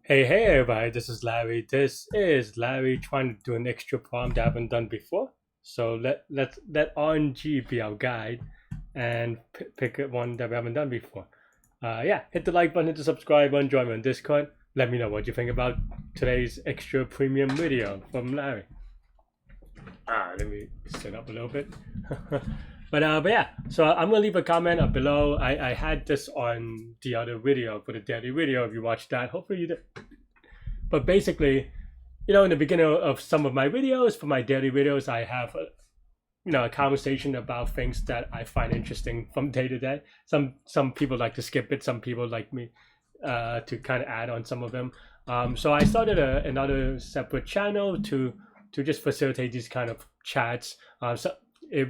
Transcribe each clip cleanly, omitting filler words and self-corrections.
Hey everybody, this is Larry. This is Larry trying to do an extra problem that I haven't done before. So let RNG be our guide and pick one that we haven't done before. Yeah, hit the like button, hit the subscribe button, join me on Discord. Let me know what you think about today's extra premium video from Larry. Let me set up a little bit. But yeah, so I'm gonna leave a comment up below. I had this on the other video for the daily video. If you watched that, hopefully you did. But basically, in the beginning of some of my videos, for my daily videos, I have a conversation about things that I find interesting from day to day. Some people like to skip it. Some people like me to kind of add on some of them. So I started another separate channel to just facilitate these kind of chats. So if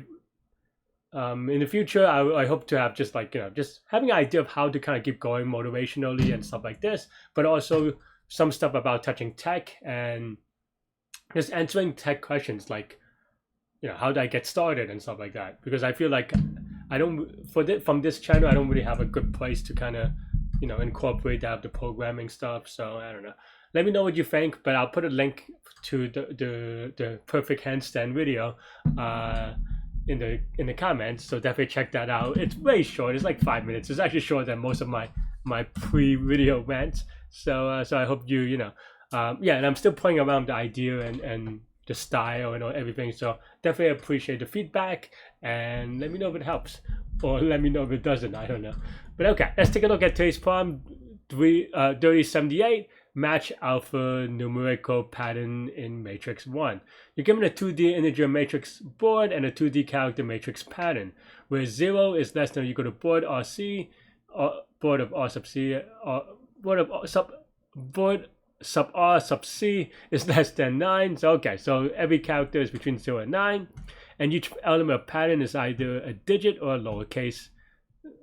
in the future, I hope to have just just having an idea of how to kind of keep going motivationally and stuff like this, but also some stuff about touching tech and just answering tech questions like how do I get started and stuff like that, because I feel like I don't from this channel I don't really have a good place to kind of incorporate that the programming stuff. So I don't know, let me know what you think, but I'll put a link to the perfect handstand video in the comments, so definitely check that out. It's very short, it's like 5 minutes. It's actually shorter than most of my pre-video rants. So I hope yeah, and I'm still playing around the idea and the style and everything, so definitely appreciate the feedback and let me know if it helps, or let me know if it doesn't. I don't know. But okay, let's take a look at today's problem. 3078, match alphanumerical pattern in matrix 1. You're given a 2D integer matrix board and a 2D character matrix pattern, where 0 is less than or equal to board RC, or board of R sub C, or board sub R sub C is less than 9. So okay, so every character is between 0 and 9, and each element of pattern is either a digit or a lowercase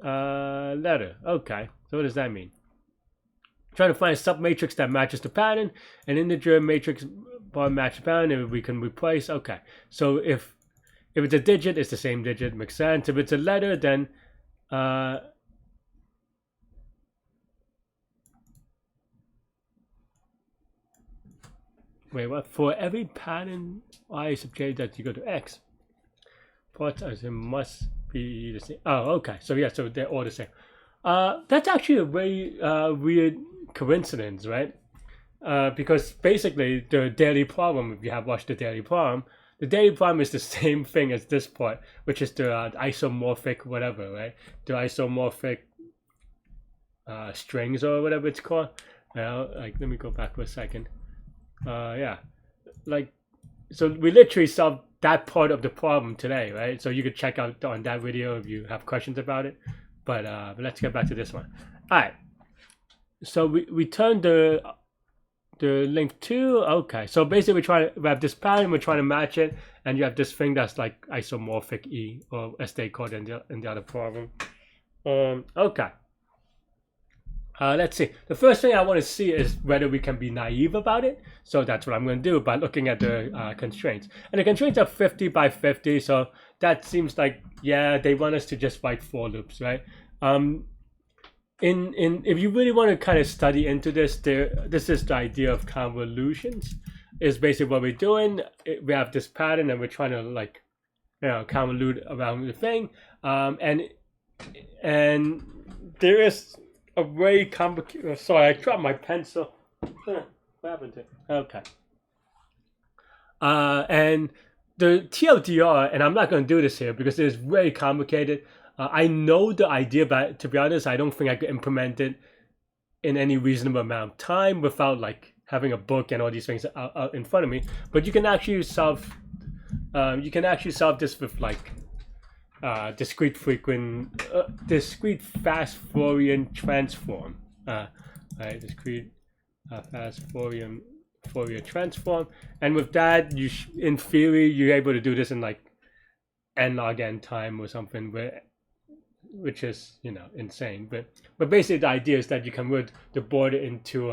letter. Okay, so what does that mean? Trying to find a submatrix that matches the pattern, an integer matrix bar match the pattern, and we can replace. Okay, so if it's a digit, it's the same digit, makes sense. If it's a letter, then wait, what? For every pattern I sub j that you go to x, parts as it must be the same. Oh, okay. So yeah, so they're all the same. That's actually a very weird coincidence, right? Because basically the daily problem, if you have watched the daily problem is the same thing as this part, which is the isomorphic whatever, right? The isomorphic strings or whatever it's called. Like, let me go back for a second. Yeah, like, so we literally solved that part of the problem today, right? So you could check out on that video if you have questions about it. But let's get back to this one. All right. So we turned the link to, okay. So basically we have this pattern, we're trying to match it, and you have this thing that's like isomorphic E, or as they call it in the other problem. Okay. Let's see. The first thing I want to see is whether we can be naive about it. So that's what I'm going to do by looking at the constraints. And the constraints are 50 by 50. So that seems like, yeah, they want us to just write for loops, right? If you really want to kind of study into this, this is the idea of convolutions. Is basically what we're doing. We have this pattern and we're trying to convolute around the thing. And there is a very complicated. Sorry, I dropped my pencil. What happened to it? Okay. And the TLDR, and I'm not going to do this here because it is very complicated. I know the idea, but to be honest, I don't think I could implement it in any reasonable amount of time without like having a book and all these things out in front of me. But you can actually solve. You can actually solve this with like discrete fast Fourier transform. Right, discrete fast Fourier transform, and with that, in theory, you're able to do this in like n log n time or something, which is insane. But basically, the idea is that you convert the board into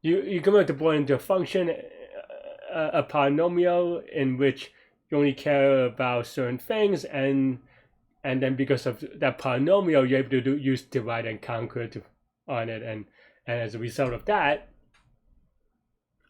you convert the board into a function, a polynomial in which you only care about certain things, and then because of that polynomial, you're able to use divide and conquer on it, and as a result of that,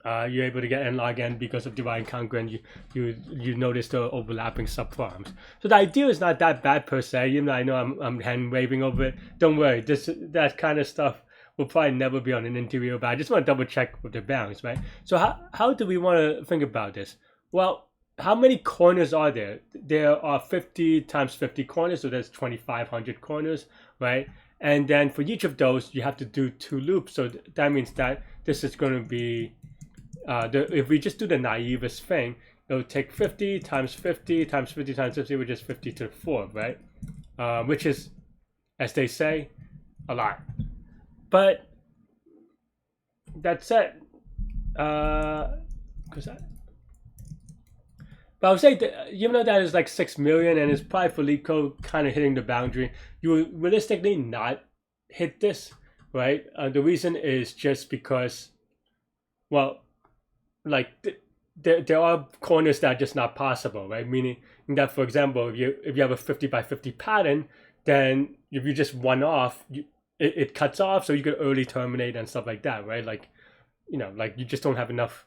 you're able to get n log n because of divide and conquer, and you notice the overlapping subproblems. So the idea is not that bad per se. Even though I know I'm hand waving over it, don't worry. That kind of stuff will probably never be on an interview, but I just want to double check with the bounds, right? So how do we want to think about this? Well, how many corners are there? There are 50 times 50 corners, so that's 2,500 corners, right? And then for each of those, you have to do 2 loops. So that means that this is going to be if we just do the naivest thing, it'll take 50 times 50 times 50 times 50, which is 50 to the 4th, right? Which is, as they say, a lot. But that's it. But I would say that, even though that is like 6 million and it's probably for Leetcode kind of hitting the boundary, you will realistically not hit this, right? The reason is just because, well, like there are corners that are just not possible, right? Meaning that, for example, if you have a 50 by 50 pattern, then if you just one off, it cuts off, so you could early terminate and stuff like that, right? Like, like you just don't have enough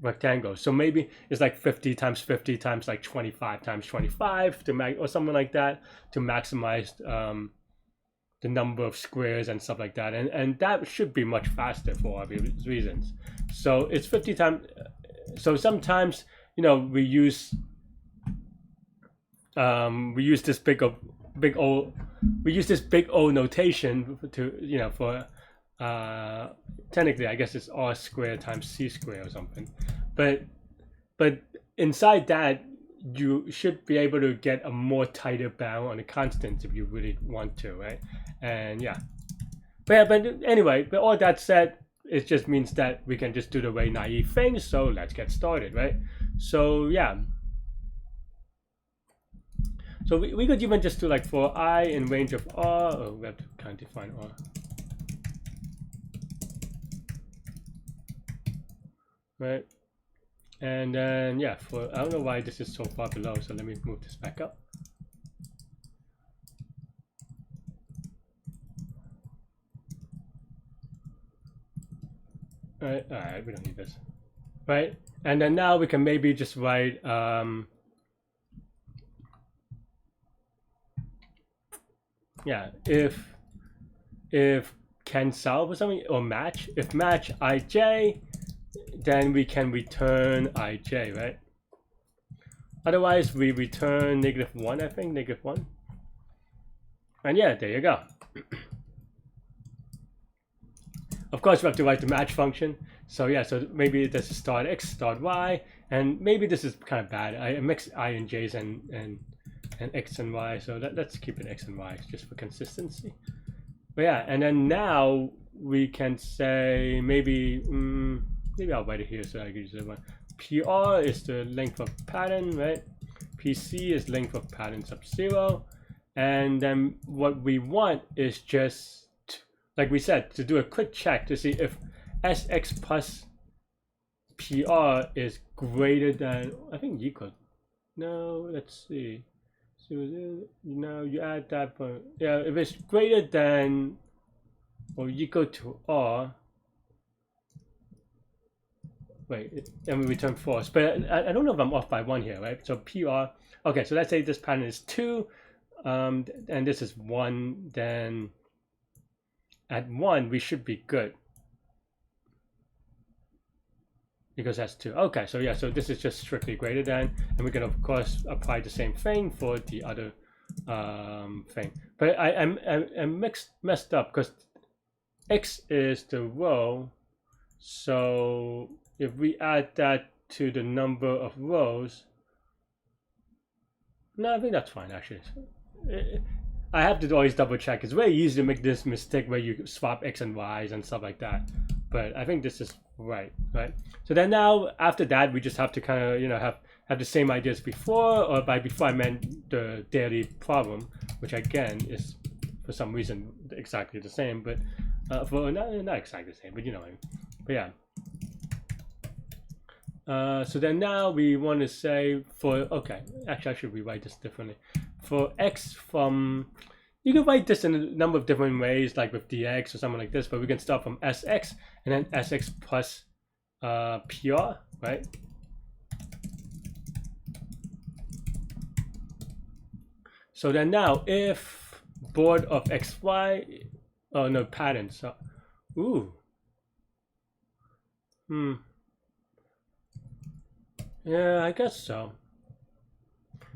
rectangles. So maybe it's like 50 times 50 times like 25 times 25 or something like that to maximize the number of squares and stuff like that, and that should be much faster for obvious reasons. So it's 50 times. So sometimes we use this big O notation to for technically I guess it's R squared times C squared or something, but inside that you should be able to get a more tighter bound on the constants if you really want to, right? And but anyway, but all that said, it just means that we can just do the way naive things. So let's get started, right? So yeah, so we could even just do like for I in range of R. Oh, we have to kind of define R, right? And then for I don't know why this is so far below, so let me move this back up. All right, we don't need this, right? And then now we can maybe just write if can solve or something, or match. If match ij, then we can return ij, right? Otherwise we return -1, I think, -1. And there you go. Of course, we have to write the match function. So so maybe this is start x, start y, and maybe this is kind of bad. I mix I and j's and x and y. So let's keep it x and y just for consistency. But and then now we can say maybe I'll write it here so I can use it. PR is the length of pattern, right? PC is length of pattern sub 0, and then what we want is just, like we said, to do a quick check to see if SX plus PR is greater than, I think Leetcode. No, let's see. So you add that, but if it's greater than or equal to R, wait, and we return false. But I don't know if I'm off by 1 here, right? So PR, okay, so let's say this pattern is 2, and this is 1, then at 1 we should be good because that's 2. Okay, so so this is just strictly greater than, and we can of course apply the same thing for the other thing. But I'm messed up because x is the row, so if we add that to the number of rows, no, I think that's fine actually. I have to always double check. It's very easy to make this mistake where you swap x and y's and stuff like that. But I think this is right? So then now after that, we just have to kind of have the same idea as before, or by before I meant the daily problem, which again is for some reason exactly the same, but for not exactly the same, but you know what I mean. But so then now we want to say for, okay, actually I should rewrite this differently. For x from, you can write this in a number of different ways, like with dx or something like this, but we can start from sx and then sx plus pr, right? So then now if board of xy, oh no, pattern, so, ooh. Yeah, I guess so.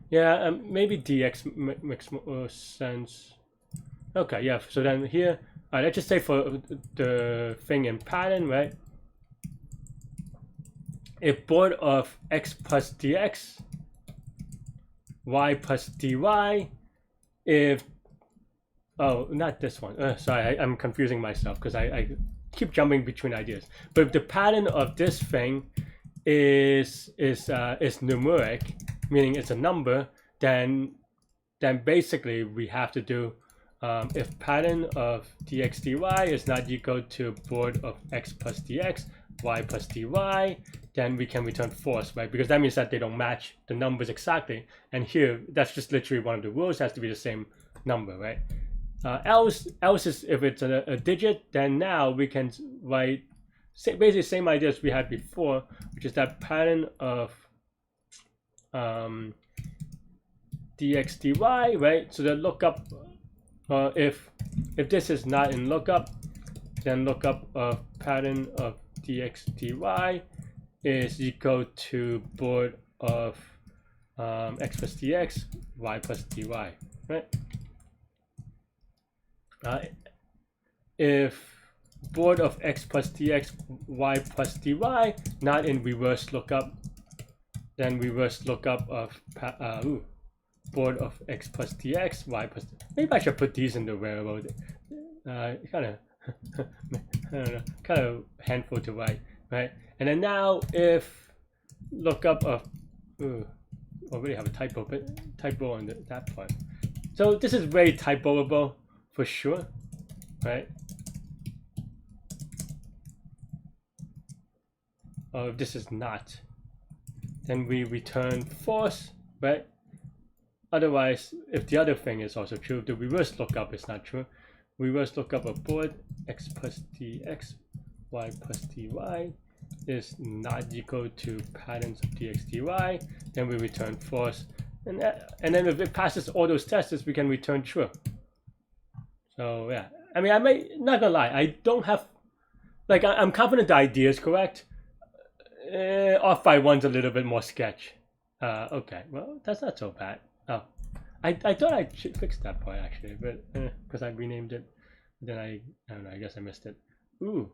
Yeah, maybe dx makes more sense. Okay, yeah, so then here, let's just say for the thing in pattern, right? If board of x plus dx, y plus dy, if, oh, not this one. Sorry, I'm confusing myself because I keep jumping between ideas. But if the pattern of this thing is numeric, meaning it's a number, then basically we have to do if pattern of dx dy is not equal to board of x plus dx, y plus dy, then we can return false, right? Because that means that they don't match the numbers exactly. And here, that's just literally one of the rules, has to be the same number, right? Else is if it's a digit, then now we can write basically same ideas we had before, which is that pattern of dx dy, right? So the lookup, if this is not in lookup, then lookup of pattern of dx dy is equal to board of x plus dx, y plus dy, right? If board of x plus dx, y plus dy, not in reverse lookup, then reverse lookup of board of x plus dx, y plus. Maybe I should put these in the variable. Kind of, I don't know, kind of handful to write, right? And then now if lookup of, already have a typo, but typo on that part. So this is very typoable for sure, right? If this is not, then we return false, right? Otherwise, if the other thing is also true, the reverse lookup is not true. Reverse lookup of board x plus dx, y plus dy is not equal to patterns of dx dy, then we return false. And then if it passes all those tests, we can return true. So yeah, I mean, not gonna lie, I don't have, like, I'm confident the idea is correct. Off by one's a little bit more sketch. Okay, well, that's not so bad. Oh, I thought I should fix that part actually, but because I renamed it, then I don't know, I guess I missed it. Ooh.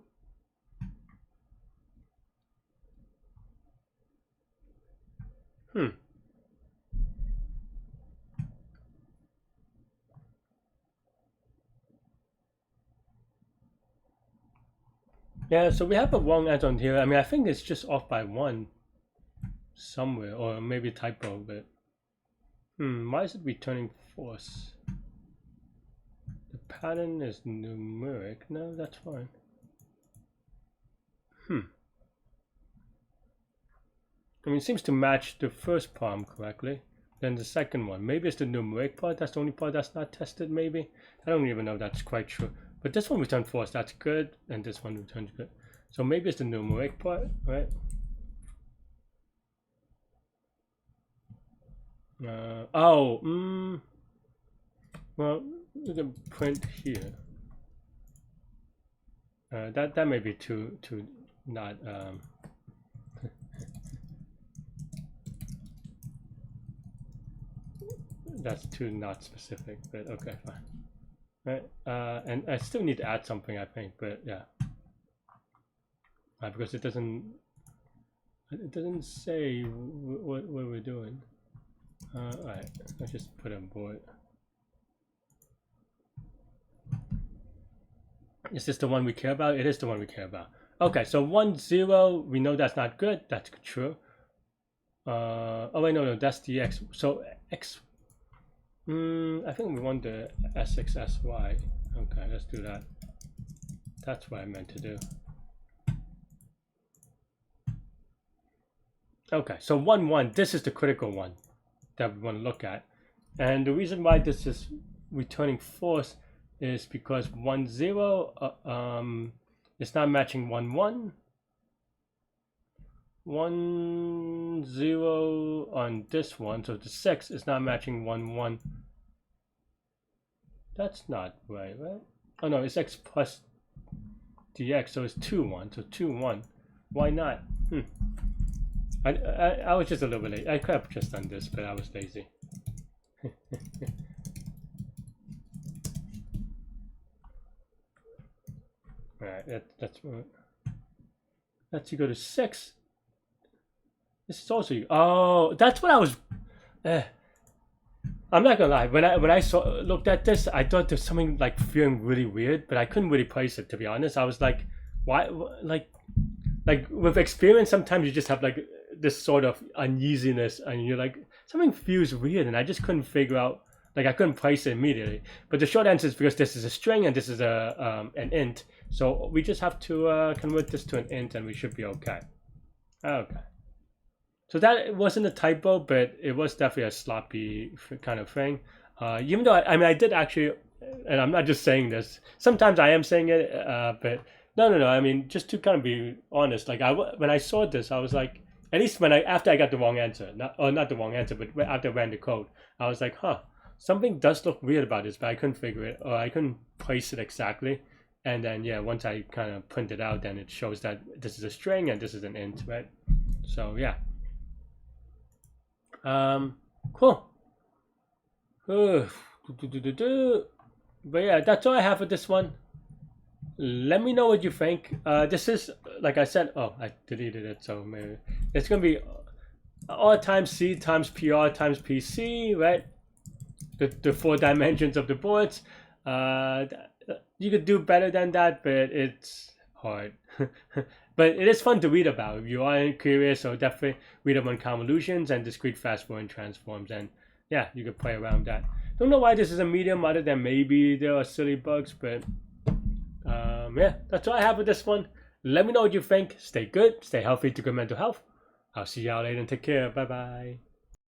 Yeah, so we have a wrong answer on here. I mean, I think it's just off by one somewhere, or maybe typo, but why is it returning false? The pattern is numeric. No, that's fine. I mean, it seems to match the first problem correctly. Then the second one, maybe it's the numeric part. That's the only part that's not tested. Maybe I don't even know if that's quite true. But this one returned false. That's good, and this one returns good. So maybe it's the numeric part, right? Well, we can print here. That may be too not. That's too not specific, but okay, fine. Right, and I still need to add something, I think, but yeah, because it doesn't say what we're doing. All right, let's just put on board. Is this the one we care about? It is the one we care about. Okay, so 1, 0, we know that's not good. That's true. Oh wait, no, that's the x. So x. I think we want the sxsy. Okay, let's do that. That's what I meant to do. Okay, so 1, 1. This is the critical one that we want to look at, and the reason why this is returning false is because 1 0 it's not matching 1 1. 1 0 on this one, so the 6 is not matching 1 1. That's not right? Oh no, it's x plus dx, so it's 2 1, so 2 1. Why not? I was just a little bit late. I could have just done this, but I was lazy. Alright, let's you go to 6. This is also you. Oh, that's what I was. I'm not gonna lie. When I looked at this, I thought there's something like feeling really weird, but I couldn't really place it, to be honest. I was like, why? Like with experience, sometimes you just have like this sort of uneasiness, and you're like, something feels weird, and I just couldn't figure out. Like I couldn't place it immediately. But the short answer is because this is a string and this is an int, so we just have to convert this to an int, and we should be okay. Okay. So that wasn't a typo, but it was definitely a sloppy kind of thing. Even though I did actually, and I'm not just saying this. Sometimes I am saying it, but no. I mean, just to kind of be honest, like when I saw this, I was like, at least after I got the wrong answer, not the wrong answer, but after I ran the code, I was like, something does look weird about this, but I couldn't figure it, or I couldn't place it exactly. And then yeah, once I kind of print it out, then it shows that this is a string and this is an int, right? So yeah. Cool. But yeah, that's all I have for this one. Let me know what you think. This is, like I said, I deleted it, so maybe it's gonna be R times C times PR times PC, right? The 4 dimensions of the boards. You could do better than that, but it's hard. But it is fun to read about. If you are curious, so definitely read up on convolutions and discrete fast-forwarding transforms, and yeah, you could play around that. Don't know why this is a medium, other than maybe there are silly bugs, but yeah, that's all I have with this one. Let me know what you think. Stay good, stay healthy, to good mental health. I'll see y'all later and take care. Bye bye.